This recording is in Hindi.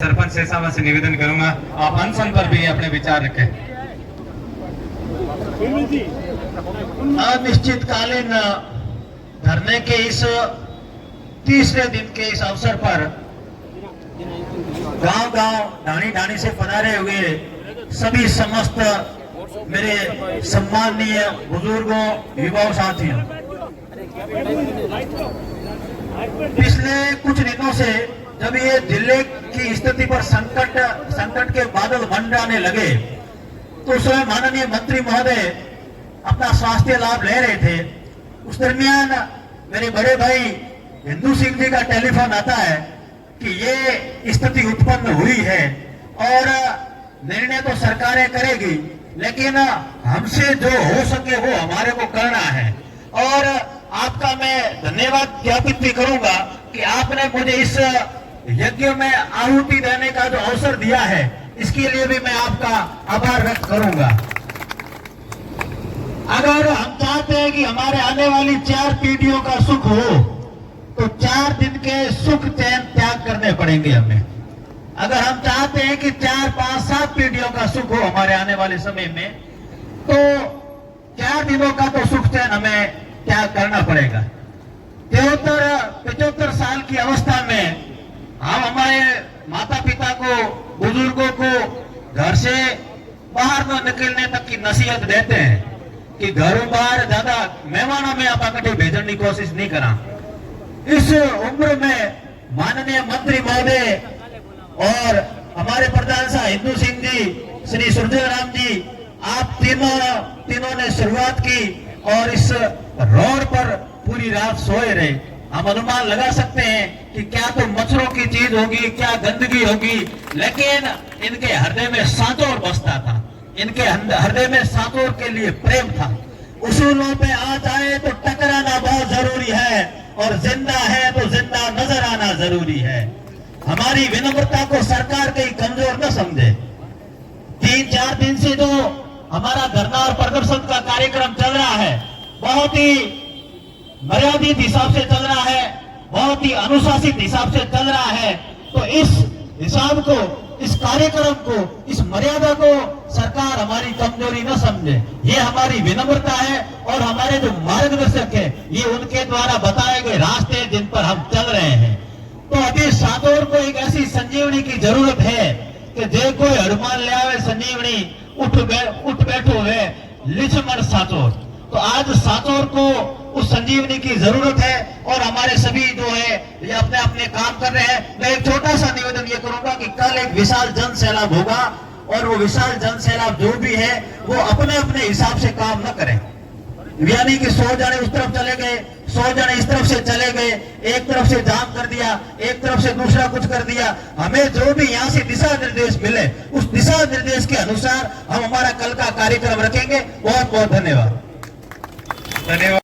सरपंच शेषावत से निवेदन करूंगा, आप अनशन पर भी अपने विचार रखें। अनिश्चितकालीन धरने के इस तीसरे दिन के इस अवसर पर गांव-गांव ढाणी-ढाणी से पधारे हुए सभी समस्त मेरे सम्माननीय बुजुर्गों, युवाओं, साथियों, पिछले कुछ दिनों से जब ये दिल्ली की स्थिति पर संकट के बादल मंडराने लगे तो उस समय माननीय मंत्री महोदय अपना स्वास्थ्य लाभ ले रहे थे। उस दरमियान मेरे बड़े भाई हिंदू सिंह जी का टेलीफोन आता है कि ये स्थिति उत्पन्न हुई है और निर्णय तो सरकारें करेगी, लेकिन हमसे जो हो सके वो हमारे को करना है। और आपका मैं धन्यवाद ज्ञापित भी करूंगा कि आपने मुझे इस यज्ञ में आहुति देने का जो अवसर दिया है, इसके लिए भी मैं आपका आभार व्यक्त करूंगा। अगर हम चाहते हैं कि हमारे आने वाली 4 पीढ़ियों का सुख हो तो 4 दिन के सुख चैन त्याग करने पड़ेंगे हमें। अगर हम चाहते हैं कि 4, 5, 7 पीढ़ियों का सुख हो हमारे आने वाले समय में, तो 4 दिनों का तो सुख चैन हमें त्याग करना पड़ेगा। 73-75 साल की अवस्था में हम हमारे माता पिता को, बुजुर्गों को घर से बाहर न निकलने तक की नसीहत देते हैं कि घरों बाहर ज्यादा मेहमानों में आप इकट्ठे भेजने की कोशिश नहीं करा। इस उम्र में माननीय मंत्री महोदय और हमारे प्रधान साहब हिंदू सिंह जी, श्री सूर्यराम जी, आप तीनों ने शुरुआत की और इस रोड पर पूरी रात सोए रहे। हम अनुमान लगा सकते हैं कि क्या तो मच्छरों की चीज होगी, क्या गंदगी होगी, लेकिन इनके हृदय में सांचौर बसता था। इनके हृदय में सांचौर के लिए प्रेम था। उसूलों पे आ जाए तो टकराना बहुत जरूरी है और जिंदा है तो जिंदा नजर आना जरूरी है। हमारी विनम्रता को सरकार कहीं कमजोर न समझे। 3-4 दिन से जो हमारा धरना और प्रदर्शन का कार्यक्रम चल रहा है, बहुत ही मर्यादित हिसाब से चल रहा है, बहुत ही अनुशासित हिसाब से चल रहा है। तो इस हिसाब को, इस कार्यक्रम को, इस मर्यादा को सरकार हमारी कमजोरी न समझे। ये हमारी विनम्रता है और हमारे जो मार्गदर्शक है, ये उनके द्वारा बताए गए रास्ते जिन पर हम चल रहे हैं। तो अभी सांचौर को एक ऐसी संजीवनी की जरूरत है कि जे कोई हनुमान ले आवे संजीवनी, उठ बैठो है लिचमन सांचौर। तो आज सांचौर को उस संजीवनी की जरूरत है और हमारे सभी जो है ये अपने अपने काम कर रहे हैं। मैं एक छोटा सा निवेदन ये करूंगा कि कल एक विशाल जन सैलाब होगा और वो विशाल जन सैलाब जो भी है वो अपने अपने हिसाब से काम न करें। यानी कि 100 जने उस तरफ चले गए, 100 जने इस तरफ से चले गए, एक तरफ से जाम कर दिया, एक तरफ से दूसरा कुछ कर दिया। हमें जो भी यहाँ से दिशा निर्देश मिले, उस दिशा निर्देश के अनुसार हम हमारा कल का कार्यक्रम रखेंगे। बहुत बहुत धन्यवाद।